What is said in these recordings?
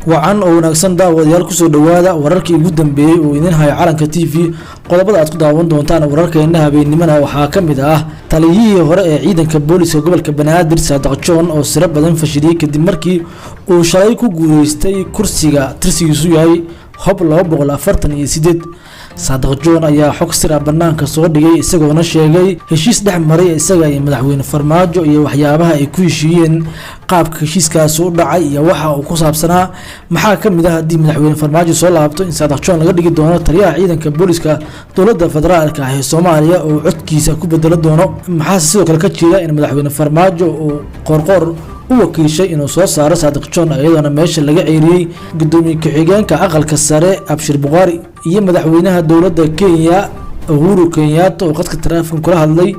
wacan oo wanaagsan daawadayaal ku soo dhawaada wararkii ugu dambeeyay oo idin haya calanka TV qodobada aad ku daawan doontaan wararkeena habeenimada waxaa kamid ah taliyihii hore ee ciidanka booliska gobolka Banaadir Saadax John oo sir badan fashiliyay kadib markii uu shalay ku guuleystay kursiga tirsigiisu yahay hub 248 Saadax John ayaa xog sir ah banaanka soo dhigay isagoo sheegay heshiis dhex maray isaga iyo madaxweyne Farmaajo iyo waxyaabaha ay ku heshiiyeen qaabka heshiiskaas u dhacay iyo waxa uu ku saabsanaa maxaa kamid ah hadii madaxweyne Farmaajo soo laabto in Saadax John laga dhigi doono taliyaha ciidanka booliska dowladda federaalka ah ee Soomaaliya oo codkiisa ku bedelo doono maxaa sidoo kale ka jira in madaxweyne Farmaajo uu qorqor wakiishay inuu soo saaro Saadax John ayadana meesha laga ceeriyay gudoomiye ku-xigeenka aqalka sare Abshir Bukhari iyo madaxweynaha dowladda Kenya Uhuru Kenyatta oo qadka taraafik kula hadlay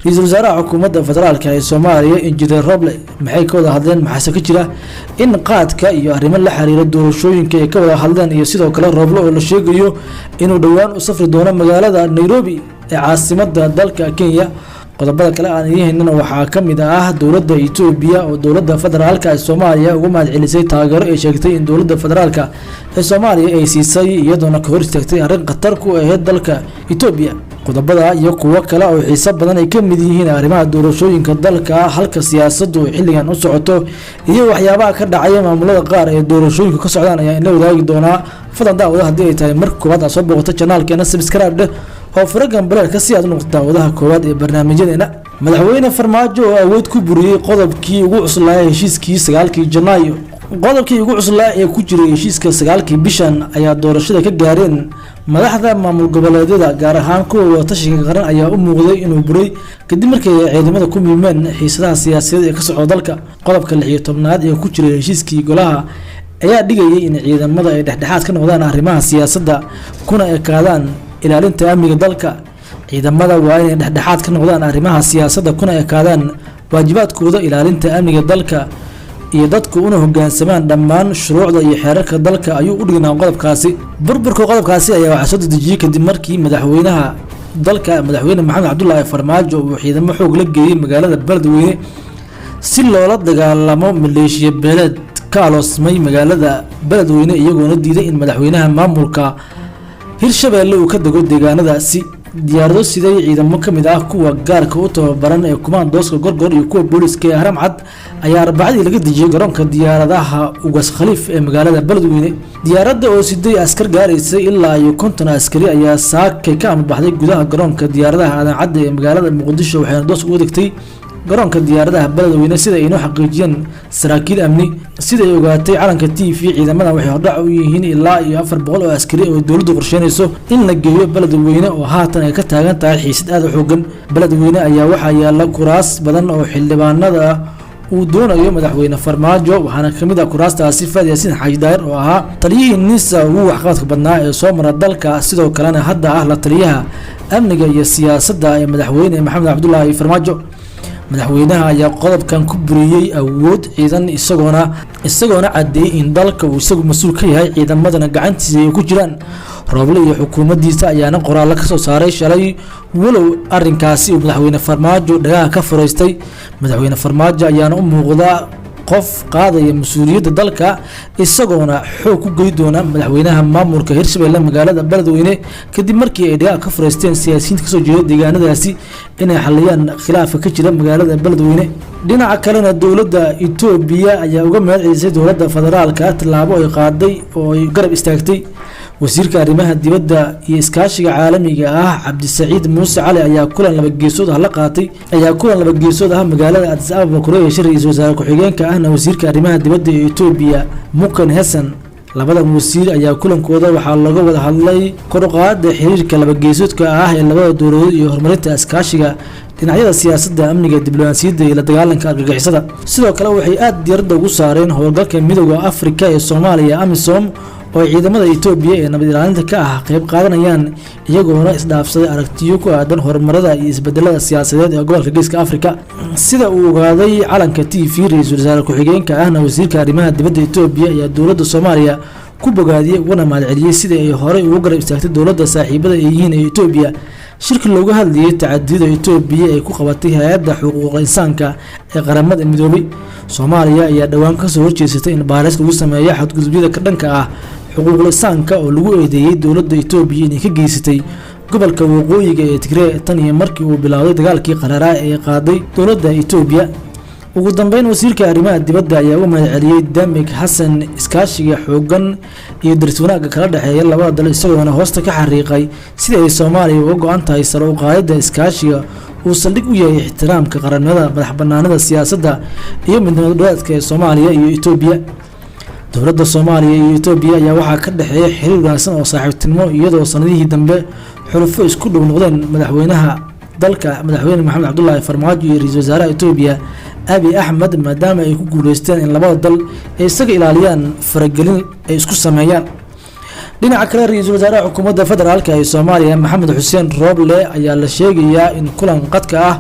ra'iisul wasaaraha xukuumadda federaalka ee Soomaaliya Injineer Roble maxay ka wada hadleen maxaa ka jira in qaadka iyo arrimo la xiriira doorashooyinka ay ka wada hadleen iyo sidoo kale Roble oo la sheegayo inuu dhawaan u safri doono magaalada Nairobi ee caasimadda dalka Kenya qodobada kale aan yeeynana waxaa kamid ah dowladda Itoobiya oo dowladda federaalka ee Soomaaliya ugu mahadcelisay taageero ay sheegtay in dowladda federaalka ee Soomaaliya ay siisay iyadoo ka hor istaagtay arrin qatar ku ah dalka Itoobiya qodobada iyo kuwa kale oo xiisab badan ay kamid yihiin arrimaha doorashooyinka dalka halka siyaasaddu xilligan u socoto iyo waxyaabaha ka dhacaya maamulada qaar ee doorashooyinka ka socdaan ayaa in la wadaagi doona fadan daawada hadii ay tahay marka koowaad soo booqato channelkeena subscribe oo faragan balka si aad u noqoto daawadaha koowaad ee barnaamijyadeena madaxweyne Farmaajo oo awood ku buriyay qodobkii ugu cuslaa heshiiskii 9 Janaayo qodobkii ugu cuslaa ee ku jiray heshiiska 9 bishan ayaa doorashada ka gaareen madaxda maamul goboleedyada gaar ahaan kuwa tashiga qaran ayaa u muuqday inuu buray kadib markii ay ciidamada ku miimeen xiisadaha siyaasadeed ee ka socda dalka qodobka 16aad ee ku jiray heshiiskii golaha ayaa dhigayay in ciidamada ay dhexdhexaad ka noqdaan arrimaha siyaasadda kuna ekaadaan ilaalinta amniga dalka ciidamada waa inay dhexdhexaad ka noqdaan arrimaha siyaasadda kuna ekaadaan waajibaadkooda ilaalinta amniga dalka iyo dadku una hoggaansamaan dhammaan shuruucda iyo xeerarka dalka ayuu u dhignaa qodobkaasi burburka qodobkaasi ayaa waxa soo dedejiyay kadib markii madaxweynaha dalka madaxweyne Maxamed Cabdullaahi Farmaajo uu ciidamo xoog la geeyay magaalada Beledweyne si loola dagaalamo maleeshiya beeled ka aloosmay magaalada Beledweyne iyagoona diiday in madaxweynaha maamulka Hirshabeelle uu ka dago deegaanadaasi diyaarado siday ciidamo kamid ah kuwa gaarka u tababaran ee kumaandooska gorgor iyo kuwa booliska ee Haram Cad ayaa arbacadii laga dejiyay garoonka diyaaradaha Ugaas Khaliif ee magaalada Beledweyne diyaaradda oo siday askar gaaraysay ilaa 50 askari ayaa saakay ka ambaxday gudaha garoonka diyaaradaha Aadan Cad ee magaalada Muqdisho waxayna doos ugu degtay garoonka diyaaradaha Beledweyne sida ay noo xaqiijiyeen saraakiil amni sida ay ogaatay calanka TV ciidamada waxay hordhac u yihiin ilaa 400 oo askari oo dawladdu qorsheynayso in la geeyo Beledweyne oo haatan ay ka taagan tahay xiisad aad u xooggan Beledweyne ayaa waxa yaala kuraas badan oo xildhibaanada uu doonayo madaxweyne Farmaajo waxaana kamid ah kuraastaasi Faad Yaasiin Xaaji Daahir oo ahaa taliyihii NISA ugu waxqabadka badnaa ee soo maray dalka sidoo kalena hadda ah la taliyaha amniga iyo siyaasadda ee madaxweyne Maxamed Cabdullaahi Farmaajo madaxweynaha ayaa qodobkan ku buriyay awood ciidan isagoona cadeeyay in dalka uu isagu mas'uul ka yahay ciidamadana gacantiisa ay ku jiraan Roble iyo xukuumaddiisa ayaana qoraal ka soo saaray shalay walow arrinkaasi uu madaxweyne Farmaajo dhagaha ka fureystay madaxweyne Farmaajo ayaana u muuqda qof qaadaya mas'uuliyadda dalka isagoona xoog ku geey doona madaxweynaha maamulka Hirshabeelle magaalada Beledweyne kadib markii ay dhagaha ka fureysteen siyaasiyiinta ka soo jeeda deegaanadaasi inay xaliyaan khilaafka ka jira magaalada Beledweyne dhinaca kalena dowladda Itoobiya ayaa uga mahadcelisay dowladda federaalka tallaabo ay qaaday oo ay garab istaagtay wasiirka arrimaha dibadda iyo iskaashiga caalamiga ah Cabdisaciid Muuse Cali ayaa kulan laba geesood ah la qaatay magaalada Addis Ababa ku yeeshay ra'iisul wasaare ku-xigeenka ahna wasiirka arrimaha dibadda ee Itoobiya Mukan Hassan labada wasiir ayaa kulankooda waxaa laga wada hadlay kor u qaadida xiriirka laba geesoodka ah ee labada dowladood iyo horumarinta iskaashiga dhinacyada siyaasadda amniga diblomaasiyadda iyo la dagaalanka argagixisada sidoo kale waxay aad diiradda ugu saareen howlgalka midowga Afrika ee Soomaaliya AMISOM oo ciidamada Itoobiya ee nabad ilaalinta ka ah qayb qaadanayaan iyagoona isdhaafsaday aragtiyo ku aadan horumarada iyo isbedelada siyaasadeed ee gobolka Geeska Afrika sida uu ogaaday calanka TV ra'iisul wasaare ku-xigeenka ahna wasiirka arrimaha dibadda Itoobiya ayaa dowladda Soomaaliya ku bogaadiyay wana mahadceliyay sida ay hore ugu garab istaagtay dowladda saaxiibada ee yihiin ee Itoobiya shirka looga hadlayay tacadiyada Itoobiya ay ku qabatay hay'adda xuquuqul insaanka ee qaramada midoobay. Soomaaliya ayaa dhawaan ka soo horjeestay in baaris lagu sameeyo xadgudubyada ka dhanka ah xuquuqul insaanka oo lagu eedeeyay dowladda Itoobiya inay ka geysatay gobolka waqooyiga ee Tigray tan iyo markii uu bilaawday dagaalkii qaraaraa ee qaaday dowladda Itoobiya. ugu dambeyn wasiirka arrimaha dibadda ayaa u mahadceliyay Damik Hassan iskaashiga xoogan iyo daris wanaagga kala dhaxeeya labada dal isagoo hoosta ka xariiqay sida ay Soomaaliya uga go'an tahay sare u qaadida iskaashiga uu saldhig u yahay ixtiraamka qaranimada madaxbannaanida siyaasadda iyo midnimada dhuleedka ee Soomaaliya iyo Itoobiya. dowladda Soomaaliya iyo Itoobiya ayaa waxaa ka dhaxeeya xiriir wanaagsan oo saaxiibtinimo iyadoo sanadihii dambe xulufo isku dhow noqdeen madaxweynaha dalka madaxweyne Maxamed Cabdullaahi Farmaajo iyo ra'iisul wasaaraha Itoobiya Abiy Ahmed maadaama ay ku guuleysteen in labada dal ay isaga ilaaliyaan faragelin ay isku sameeyaan. dhinaca kale ra'iisul wasaaraha xukuumadda federaalka ee Soomaaliya Maxamed Xuseen Roble ayaa la sheegayaa in kulan qadka ah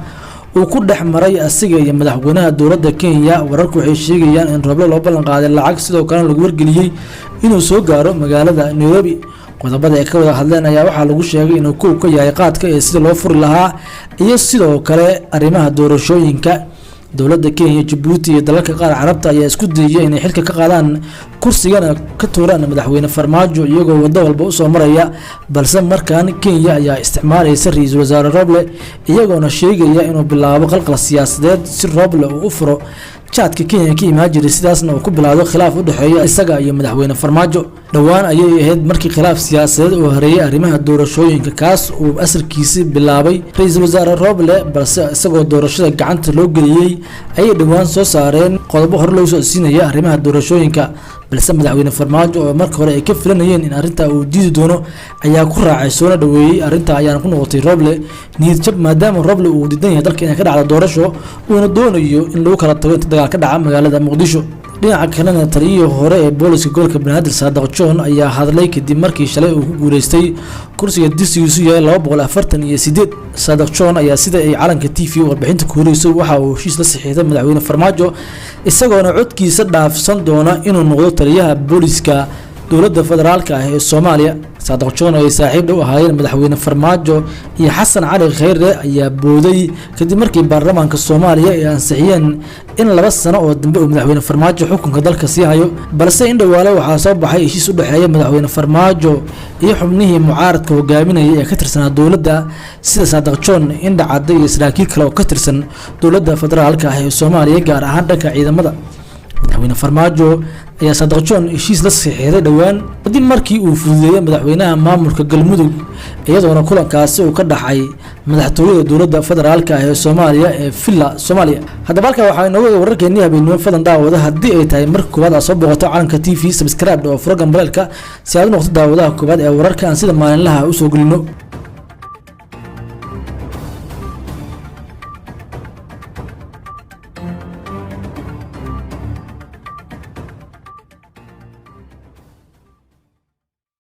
uu ku dhex maray asiga iyo madaxweynaha dowladda Kenya. wararku waxay sheegayaan in Roble loo ballan qaaday lacag sidoo kale lagu wargeliyay inuu soo gaaro magaalada Nairobi. qodobada ay ka wada hadleen ayaa waxaa lagu sheegay inuu koob ka yahay qaadka ee sida loo furi lahaa iyo sidoo kale arrimaha doorashooyinka. dowladda Kenya, Djibouti iyo dalalka qaar Carabta ayaa isku dayay inay xilka ka qaadaan kursigana ka tuuraan madaxweyne Farmaajo iyagoo wada walba u soo maraya, balse markaan Kenya ayaa isticmaalaysa ra'iisul wasaare Roble iyagoona sheegaya inuu bilaabo qalqal siyaasadeed si Roble uu u furo jaadka Kenya ka imaajiri sidaasna uu ku bilaado khilaaf u dhaxeeya isaga iyo madaxweyne Farmaajo. dhawaan ayay ahayd markii khilaaf siyaasadeed oo hareeyay arrimaha doorashooyinka kaas uu asarkiisa bilaabay ra'iisul wasaare Roble, balse isagoo doorashada gacanta loo geliyay ayay dhawaan soo saareen qodobo hor loo soo siinaya arrimaha doorashooyinka, balse madaxweyne Farmaajo oo markii hore ay ka filanayeen in arrinta uu diidi doono ayaa ku raacay soo dhaweeyay. arrinta ayaan ku noqotay Roble niyad jab maadaama Roble uu diidan yahay dalka in ka dhacdo doorasho uuna doonayo in lagu kala tago inta dagaal ka dhaca magaalada Muqdisho. dhinaca kalena taliyihii hore ee booliska gobolka Banaadir Saadax John ayaa hadlay kadib markii shalay uu ku guuleystay kursiga dirsigiisu yahay 248. Saadax John ayaa sida ay calanka TV warbixinta ku horeysay waxa uu heshiis la saxiixday madaxweyne Farmaajo isagoona codkiisa dhaafsan doona inuu noqdo taliyaha booliska dowladda federaalka ah ee Soomaaliya. Saadax John oo ay saaxiib u ahaayeen madaxweyne Farmaajo iyo Xasan Cali Khayre ayaa booday kadib markii baarlamaanka Soomaaliya ay ansixiyeen in 2 sano oo dambe uu madaxweyne Farmaajo xukunka dalka sii hayo, balse in dhawaale waxaa soo baxay heshiis u dhaxeeya madaxweyne Farmaajo iyo xubnihii mucaaradka hogaaminaya ee ka tirsanaa dowladda sida Saadax John in dhacday iyo saraakiil kale oo ka tirsan dowladda federaalka ah ee Soomaaliya gaar ahaan dhanka ciidamada. madaxweyne Farmaajo ayaa Saadax John heshiis la saxiixday dhawaan kadib markii uu fududeeyay madaxweynaha maamulka Galmudug iyadoona kulankaasi uu ka dhaxay madaxtooyada dowladda federaalka ah ee Soomaaliya ee Villa Soomaaliya. haddaba halka waxaa inooga wararkeennii habeenimo fadlan daawada haddii ay tahay marka koowaad aad soo booqato calanka TV subscribe oo furo gambalelka si aad u noqoto daawadaha koowaad ee wararka aan sida maalinlaha u soo gelino.